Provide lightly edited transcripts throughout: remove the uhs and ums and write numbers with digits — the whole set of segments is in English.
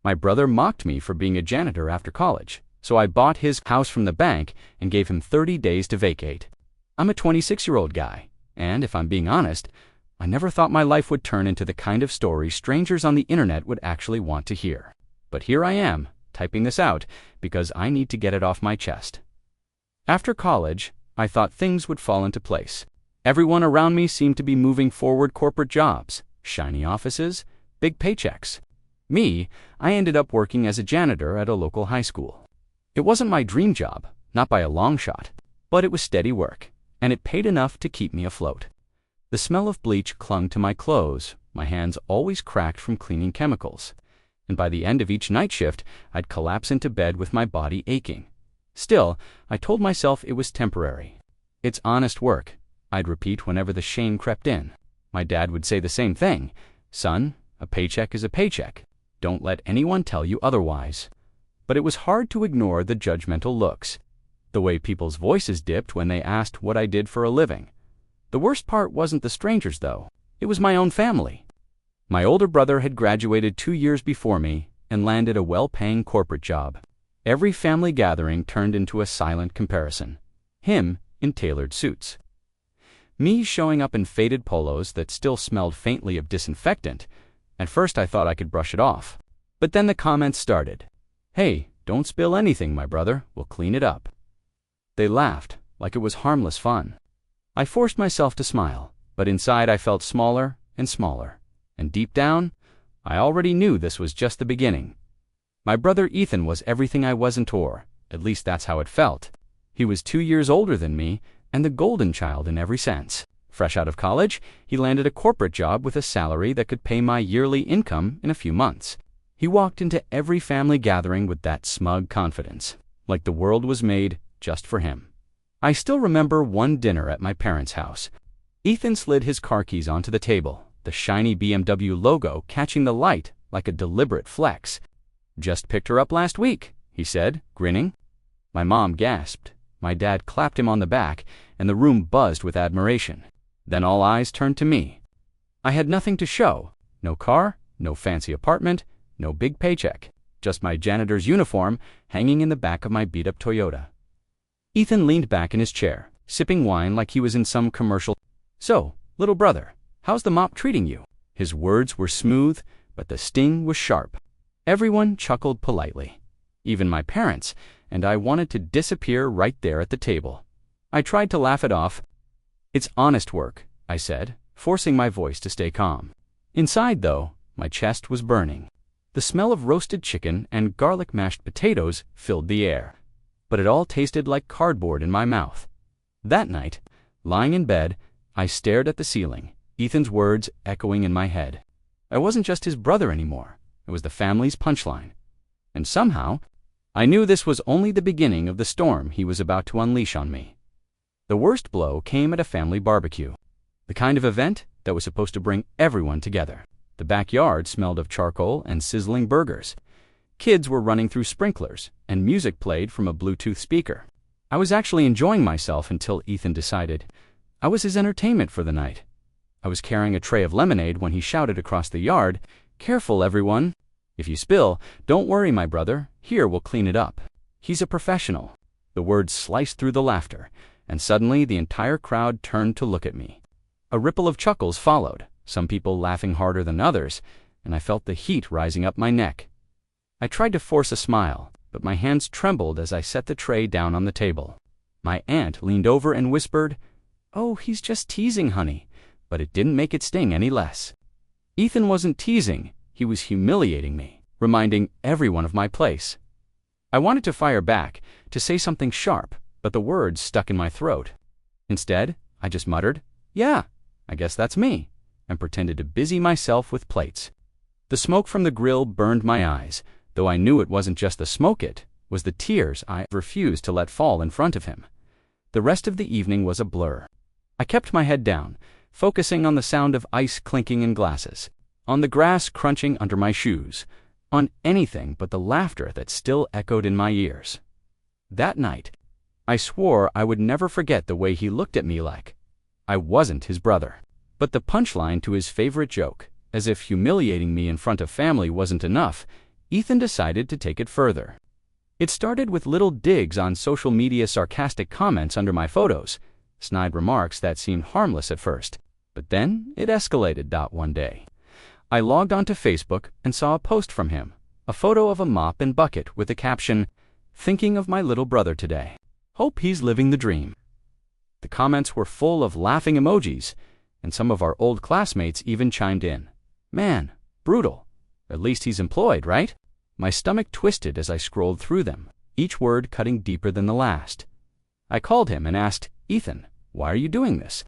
My brother mocked me for being a janitor after college, so I bought his house from the bank and gave him 30 days to vacate. I'm a 26-year-old guy, and if I'm being honest, I never thought my life would turn into the kind of story strangers on the internet would actually want to hear. But here I am, typing this out, because I need to get it off my chest. After college, I thought things would fall into place. Everyone around me seemed to be moving forward corporate jobs, shiny offices, big paychecks. Me, I ended up working as a janitor at a local high school. It wasn't my dream job, not by a long shot, but it was steady work, and it paid enough to keep me afloat. The smell of bleach clung to my clothes, my hands always cracked from cleaning chemicals, and by the end of each night shift, I'd collapse into bed with my body aching. Still, I told myself it was temporary. It's honest work, I'd repeat whenever the shame crept in. My dad would say the same thing. Son, a paycheck is a paycheck. Don't let anyone tell you otherwise. But it was hard to ignore the judgmental looks, the way people's voices dipped when they asked what I did for a living. The worst part wasn't the strangers, though. It was my own family. My older brother had graduated 2 years before me and landed a well-paying corporate job. Every family gathering turned into a silent comparison. Him in tailored suits. Me showing up in faded polos that still smelled faintly of disinfectant. At first I thought I could brush it off. But then the comments started. Hey, don't spill anything, my brother. We'll clean it up. They laughed, like it was harmless fun. I forced myself to smile, but inside I felt smaller and smaller. And deep down, I already knew this was just the beginning. My brother Ethan was everything I wasn't, or at least that's how it felt. He was 2 years older than me, and the golden child in every sense. Fresh out of college, he landed a corporate job with a salary that could pay my yearly income in a few months. He walked into every family gathering with that smug confidence, like the world was made just for him. I still remember one dinner at my parents' house. Ethan slid his car keys onto the table, the shiny BMW logo catching the light like a deliberate flex. Just picked her up last week, he said, grinning. My mom gasped. My dad clapped him on the back, and the room buzzed with admiration. Then all eyes turned to me. I had nothing to show. No car, no fancy apartment, no big paycheck. Just my janitor's uniform hanging in the back of my beat-up Toyota. Ethan leaned back in his chair, sipping wine like he was in some commercial. So, little brother, how's the mop treating you? His words were smooth, but the sting was sharp. Everyone chuckled politely, even my parents, and I wanted to disappear right there at the table. I tried to laugh it off. It's honest work, I said, forcing my voice to stay calm. Inside, though, my chest was burning. The smell of roasted chicken and garlic mashed potatoes filled the air, but it all tasted like cardboard in my mouth. That night, lying in bed, I stared at the ceiling, Ethan's words echoing in my head. I wasn't just his brother anymore. It was the family's punchline. And somehow, I knew this was only the beginning of the storm he was about to unleash on me. The worst blow came at a family barbecue, the kind of event that was supposed to bring everyone together. The backyard smelled of charcoal and sizzling burgers. Kids were running through sprinklers, and music played from a Bluetooth speaker. I was actually enjoying myself until Ethan decided I was his entertainment for the night. I was carrying a tray of lemonade when he shouted across the yard, "Careful, everyone. If you spill, don't worry, my brother. Here, we'll clean it up." He's a professional. The words sliced through the laughter, and suddenly the entire crowd turned to look at me. A ripple of chuckles followed, some people laughing harder than others, and I felt the heat rising up my neck. I tried to force a smile, but my hands trembled as I set the tray down on the table. My aunt leaned over and whispered, "Oh, he's just teasing, honey," but it didn't make it sting any less. Ethan wasn't teasing, he was humiliating me, reminding everyone of my place. I wanted to fire back, to say something sharp, but the words stuck in my throat. Instead, I just muttered, "Yeah, I guess that's me," and pretended to busy myself with plates. The smoke from the grill burned my eyes, though I knew it wasn't just the smoke, it was the tears I refused to let fall in front of him. The rest of the evening was a blur. I kept my head down, focusing on the sound of ice clinking in glasses, on the grass crunching under my shoes, on anything but the laughter that still echoed in my ears. That night, I swore I would never forget the way he looked at me like I wasn't his brother. But the punchline to his favorite joke, as if humiliating me in front of family wasn't enough, Ethan decided to take it further. It started with little digs on social media, sarcastic comments under my photos, snide remarks that seemed harmless at first. But then it escalated. One day, I logged onto Facebook and saw a post from him, a photo of a mop and bucket with the caption, "Thinking of my little brother today. Hope he's living the dream." The comments were full of laughing emojis, and some of our old classmates even chimed in. "Man, brutal. At least he's employed, right?" My stomach twisted as I scrolled through them, each word cutting deeper than the last. I called him and asked, "Ethan, why are you doing this?"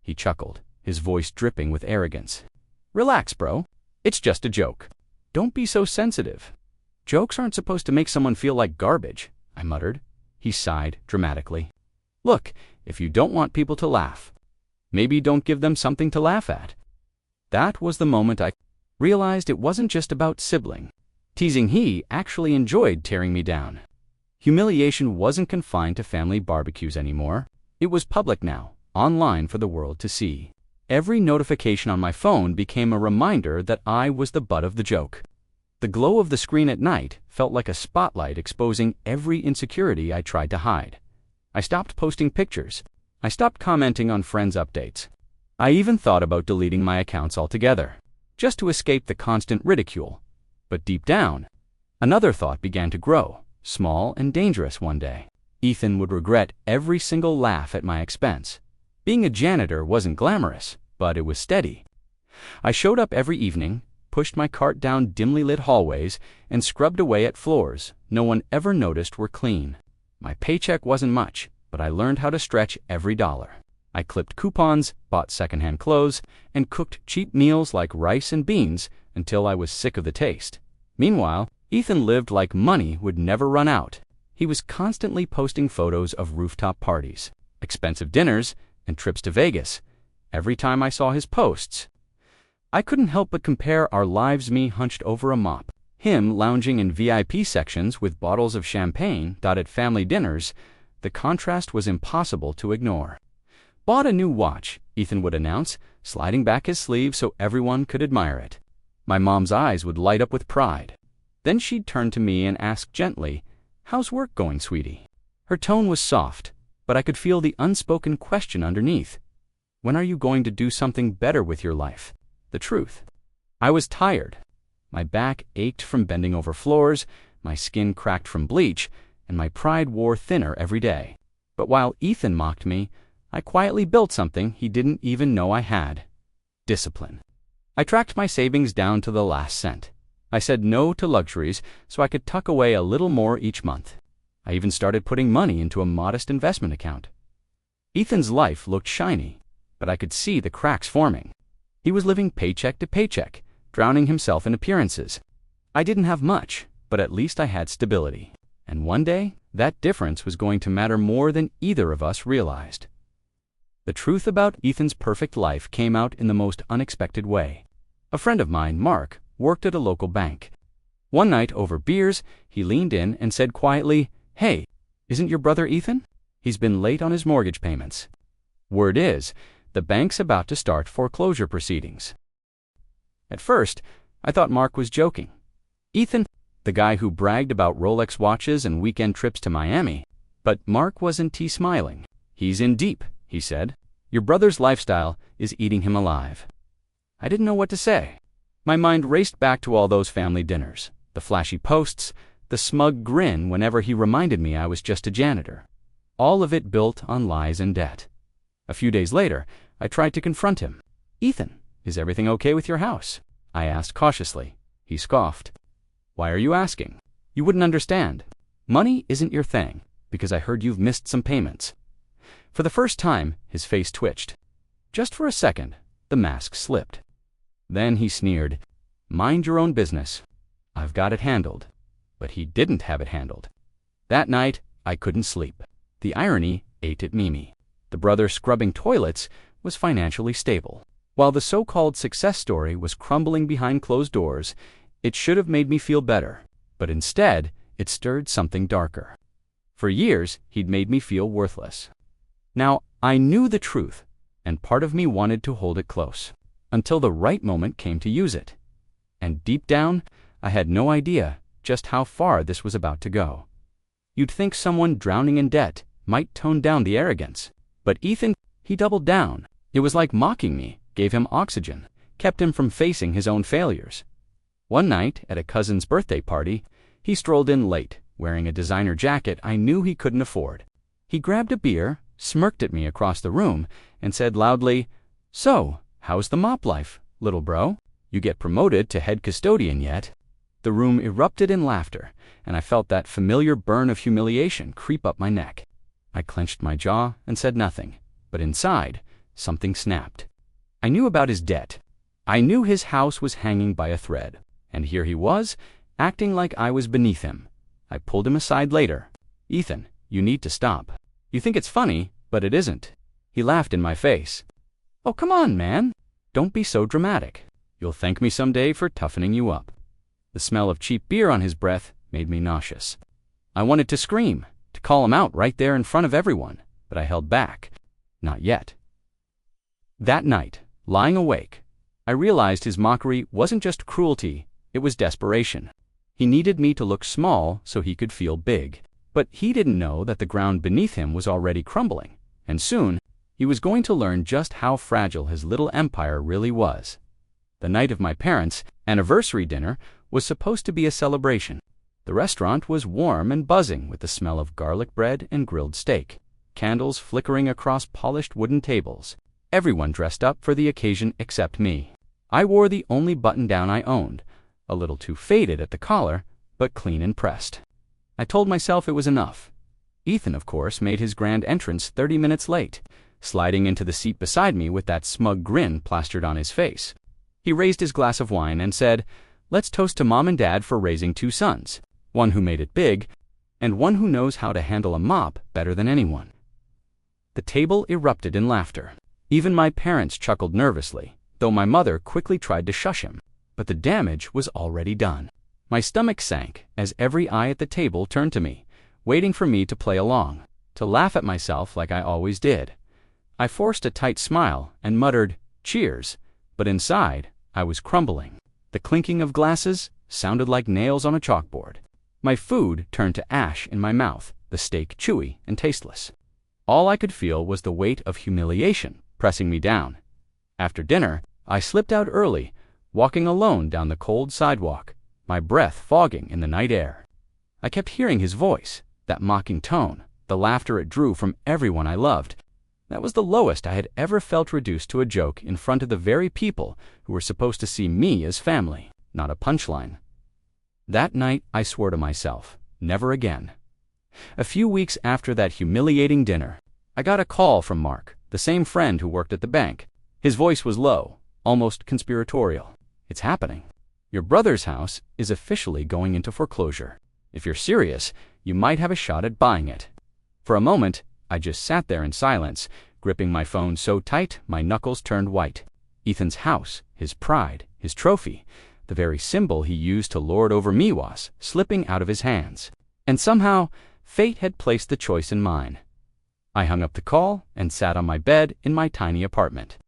He chuckled, his voice dripping with arrogance. "Relax, bro. It's just a joke. Don't be so sensitive. Jokes aren't supposed to make someone feel like garbage," I muttered. He sighed dramatically. "Look, if you don't want people to laugh, maybe don't give them something to laugh at." That was the moment I realized it wasn't just about sibling teasing. He actually enjoyed tearing me down. Humiliation wasn't confined to family barbecues anymore. It was public now, online for the world to see. Every notification on my phone became a reminder that I was the butt of the joke. The glow of the screen at night felt like a spotlight exposing every insecurity I tried to hide. I stopped posting pictures. I stopped commenting on friends' updates. I even thought about deleting my accounts altogether, just to escape the constant ridicule. But deep down, another thought began to grow, small and dangerous. One day, Ethan would regret every single laugh at my expense. Being a janitor wasn't glamorous, but it was steady. I showed up every evening, pushed my cart down dimly lit hallways, and scrubbed away at floors no one ever noticed were clean. My paycheck wasn't much, but I learned how to stretch every dollar. I clipped coupons, bought secondhand clothes, and cooked cheap meals like rice and beans until I was sick of the taste. Meanwhile, Ethan lived like money would never run out. He was constantly posting photos of rooftop parties, expensive dinners, and trips to Vegas. Every time I saw his posts, I couldn't help but compare our lives, me hunched over a mop, him lounging in VIP sections with bottles of champagne. At family dinners, the contrast was impossible to ignore. "Bought a new watch," Ethan would announce, sliding back his sleeve so everyone could admire it. My mom's eyes would light up with pride. Then she'd turn to me and ask gently, "How's work going, sweetie?" Her tone was soft, but I could feel the unspoken question underneath. When are you going to do something better with your life? The truth. I was tired. My back ached from bending over floors, my skin cracked from bleach, and my pride wore thinner every day. But while Ethan mocked me, I quietly built something he didn't even know I had. Discipline. I tracked my savings down to the last cent. I said no to luxuries so I could tuck away a little more each month. I even started putting money into a modest investment account. Ethan's life looked shiny, but I could see the cracks forming. He was living paycheck to paycheck, drowning himself in appearances. I didn't have much, but at least I had stability. And one day, that difference was going to matter more than either of us realized. The truth about Ethan's perfect life came out in the most unexpected way. A friend of mine, Mark, worked at a local bank. One night over beers, he leaned in and said quietly, "Hey, isn't your brother Ethan? He's been late on his mortgage payments. Word is, the bank's about to start foreclosure proceedings." At first, I thought Mark was joking. Ethan, the guy who bragged about Rolex watches and weekend trips to Miami. But Mark wasn't smiling. "He's in deep," he said. "Your brother's lifestyle is eating him alive." I didn't know what to say. My mind raced back to all those family dinners, the flashy posts, the smug grin whenever he reminded me I was just a janitor. All of it built on lies and debt. A few days later, I tried to confront him. "Ethan, is everything okay with your house?" I asked cautiously. He scoffed. "Why are you asking? You wouldn't understand. Money isn't your thing, because I heard you've missed some payments." For the first time, his face twitched. Just for a second, the mask slipped. Then he sneered, "Mind your own business. I've got it handled." But he didn't have it handled. That night, I couldn't sleep. The irony ate at Mimi. The brother scrubbing toilets was financially stable. While the so-called success story was crumbling behind closed doors, it should have made me feel better. But instead, it stirred something darker. For years, he'd made me feel worthless. Now, I knew the truth, and part of me wanted to hold it close, until the right moment came to use it. And deep down, I had no idea just how far this was about to go. You'd think someone drowning in debt might tone down the arrogance. But Ethan, he doubled down. It was like mocking me, gave him oxygen, kept him from facing his own failures. One night, at a cousin's birthday party, he strolled in late, wearing a designer jacket I knew he couldn't afford. He grabbed a beer, smirked at me across the room, and said loudly, "So, how's the mop life, little bro? You get promoted to head custodian yet?" The room erupted in laughter, and I felt that familiar burn of humiliation creep up my neck. I clenched my jaw and said nothing, but inside, something snapped. I knew about his debt. I knew his house was hanging by a thread, and here he was, acting like I was beneath him. I pulled him aside later. "Ethan, you need to stop. You think it's funny, but it isn't." He laughed in my face. "Oh, come on, man. Don't be so dramatic. You'll thank me someday for toughening you up." The smell of cheap beer on his breath made me nauseous. I wanted to scream, to call him out right there in front of everyone, but I held back. Not yet. That night, lying awake, I realized his mockery wasn't just cruelty, it was desperation. He needed me to look small so he could feel big. But he didn't know that the ground beneath him was already crumbling, and soon he was going to learn just how fragile his little empire really was. The night of my parents' anniversary dinner was supposed to be a celebration. The restaurant was warm and buzzing with the smell of garlic bread and grilled steak, candles flickering across polished wooden tables. Everyone dressed up for the occasion except me. I wore the only button-down I owned, a little too faded at the collar, but clean and pressed. I told myself it was enough. Ethan, of course, made his grand entrance 30 minutes late, sliding into the seat beside me with that smug grin plastered on his face. He raised his glass of wine and said, "Let's toast to Mom and Dad for raising 2 sons, one who made it big, and one who knows how to handle a mop better than anyone." The table erupted in laughter. Even my parents chuckled nervously, though my mother quickly tried to shush him. But the damage was already done. My stomach sank as every eye at the table turned to me, waiting for me to play along, to laugh at myself like I always did. I forced a tight smile and muttered, "Cheers," but inside, I was crumbling. The clinking of glasses sounded like nails on a chalkboard. My food turned to ash in my mouth, the steak chewy and tasteless. All I could feel was the weight of humiliation pressing me down. After dinner, I slipped out early, walking alone down the cold sidewalk, my breath fogging in the night air. I kept hearing his voice, that mocking tone, the laughter it drew from everyone I loved. That was the lowest I had ever felt reduced to a joke in front of the very people who were supposed to see me as family, not a punchline. That night, I swore to myself, never again. A few weeks after that humiliating dinner, I got a call from Mark, the same friend who worked at the bank. His voice was low, almost conspiratorial. "It's happening. Your brother's house is officially going into foreclosure. If you're serious, you might have a shot at buying it." For a moment, I just sat there in silence, gripping my phone so tight my knuckles turned white. Ethan's house, his pride, his trophy, the very symbol he used to lord over me was slipping out of his hands. And somehow, fate had placed the choice in mine. I hung up the call and sat on my bed in my tiny apartment.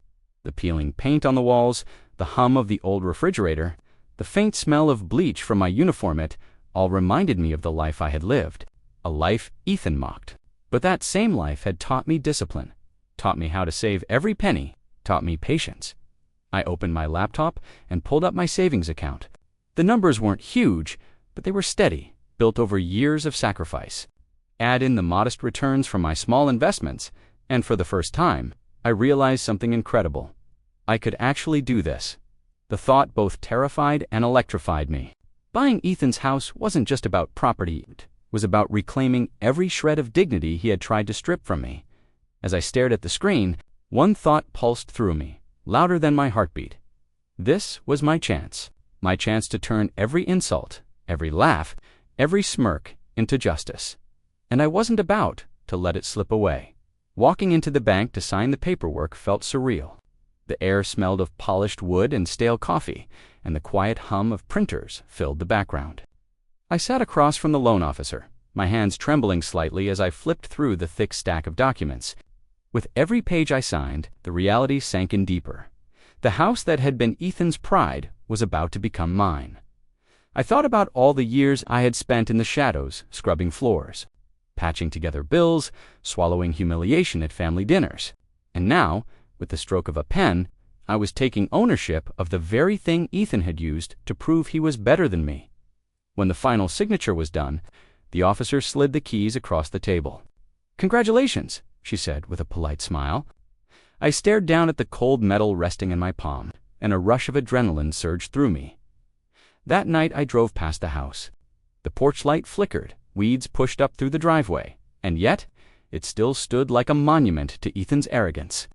The peeling paint on the walls, the hum of the old refrigerator, the faint smell of bleach from my uniform all reminded me of the life I had lived, a life Ethan mocked. But that same life had taught me discipline, taught me how to save every penny, taught me patience. I opened my laptop and pulled up my savings account. The numbers weren't huge, but they were steady, built over years of sacrifice. Add in the modest returns from my small investments, and for the first time, I realized something incredible. I could actually do this. The thought both terrified and electrified me. Buying Ethan's house wasn't just about property, it was about reclaiming every shred of dignity he had tried to strip from me. As I stared at the screen, one thought pulsed through me, louder than my heartbeat. This was my chance to turn every insult, every laugh, every smirk into justice. And I wasn't about to let it slip away. Walking into the bank to sign the paperwork felt surreal. The air smelled of polished wood and stale coffee, and the quiet hum of printers filled the background. I sat across from the loan officer, my hands trembling slightly as I flipped through the thick stack of documents. With every page I signed, the reality sank in deeper. The house that had been Ethan's pride was about to become mine. I thought about all the years I had spent in the shadows, scrubbing floors, patching together bills, swallowing humiliation at family dinners. And now, with the stroke of a pen, I was taking ownership of the very thing Ethan had used to prove he was better than me. When the final signature was done, the officer slid the keys across the table. "Congratulations," she said with a polite smile. I stared down at the cold metal resting in my palm, and a rush of adrenaline surged through me. That night I drove past the house. The porch light flickered, weeds pushed up through the driveway, and yet it still stood like a monument to Ethan's arrogance.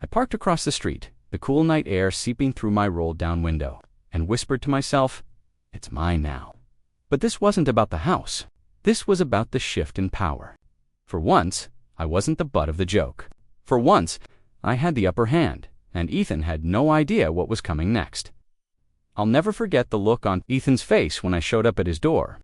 I parked across the street, the cool night air seeping through my rolled-down window, and whispered to myself, "It's mine now." But this wasn't about the house. This was about the shift in power. For once, I wasn't the butt of the joke. For once, I had the upper hand, and Ethan had no idea what was coming next. I'll never forget the look on Ethan's face when I showed up at his door.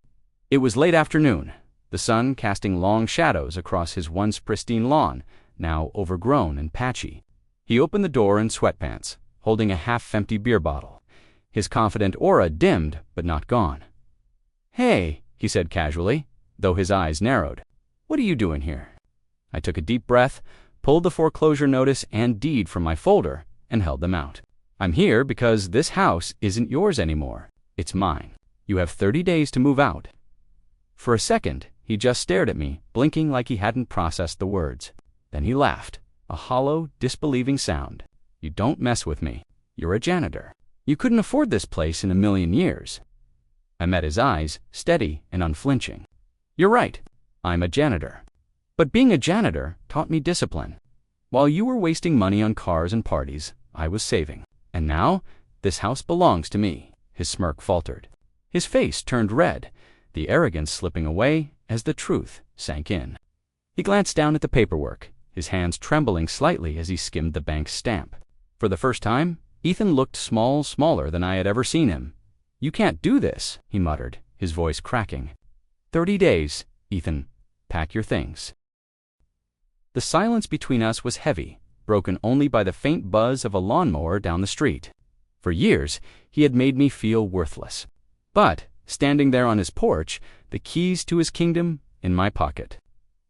It was late afternoon, the sun casting long shadows across his once pristine lawn, now overgrown and patchy. He opened the door in sweatpants, holding a half-empty beer bottle. His confident aura dimmed, but not gone. "Hey," he said casually, though his eyes narrowed. "What are you doing here?" I took a deep breath, pulled the foreclosure notice and deed from my folder, and held them out. "I'm here because this house isn't yours anymore. It's mine. You have 30 days to move out." For a second, he just stared at me, blinking like he hadn't processed the words. Then he laughed, a hollow, disbelieving sound. "You don't mess with me. You're a janitor. You couldn't afford this place in a million years." I met his eyes, steady and unflinching. "You're right. I'm a janitor. But being a janitor taught me discipline. While you were wasting money on cars and parties, I was saving. And now, this house belongs to me." His smirk faltered. His face turned red, the arrogance slipping away as the truth sank in. He glanced down at the paperwork, his hands trembling slightly as he skimmed the bank's stamp. For the first time, Ethan looked smaller than I had ever seen him. "You can't do this," he muttered, his voice cracking. 30 days, Ethan. Pack your things." The silence between us was heavy, broken only by the faint buzz of a lawnmower down the street. For years, he had made me feel worthless. But, standing there on his porch, the keys to his kingdom in my pocket,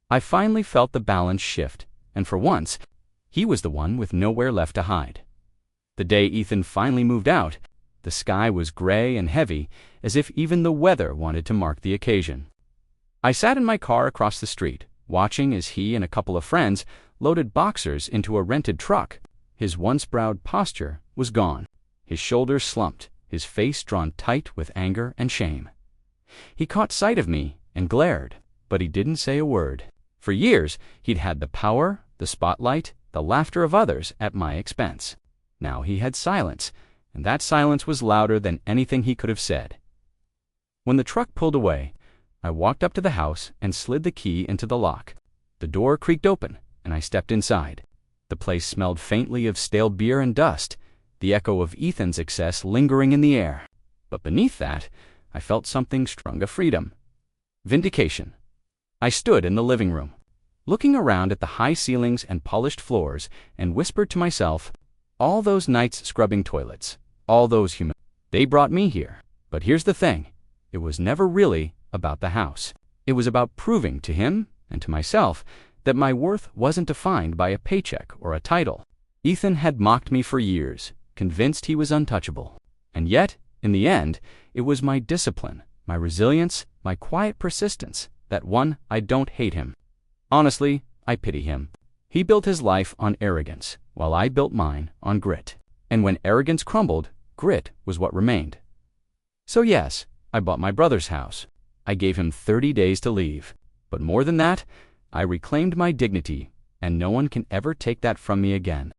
I finally felt the balance shift, and for once, he was the one with nowhere left to hide. The day Ethan finally moved out, the sky was gray and heavy, as if even the weather wanted to mark the occasion. I sat in my car across the street, watching as he and a couple of friends loaded boxers into a rented truck. His once proud posture was gone, his shoulders slumped, his face drawn tight with anger and shame. He caught sight of me and glared, but he didn't say a word. For years, he'd had the power, the spotlight, the laughter of others at my expense. Now he had silence, and that silence was louder than anything he could have said. When the truck pulled away, I walked up to the house and slid the key into the lock. The door creaked open, and I stepped inside. The place smelled faintly of stale beer and dust, the echo of Ethan's excess lingering in the air. But beneath that, I felt something strong of freedom. Vindication. I stood in the living room, looking around at the high ceilings and polished floors, and whispered to myself, all those nights scrubbing toilets, all those they brought me here. But here's the thing, it was never really about the house. It was about proving to him, and to myself, that my worth wasn't defined by a paycheck or a title. Ethan had mocked me for years, convinced he was untouchable. And yet, in the end, it was my discipline, my resilience, my quiet persistence, that won. I don't hate him. Honestly, I pity him. He built his life on arrogance, while I built mine on grit. And when arrogance crumbled, grit was what remained. So yes, I bought my brother's house. I gave him 30 days to leave. But more than that, I reclaimed my dignity, and no one can ever take that from me again.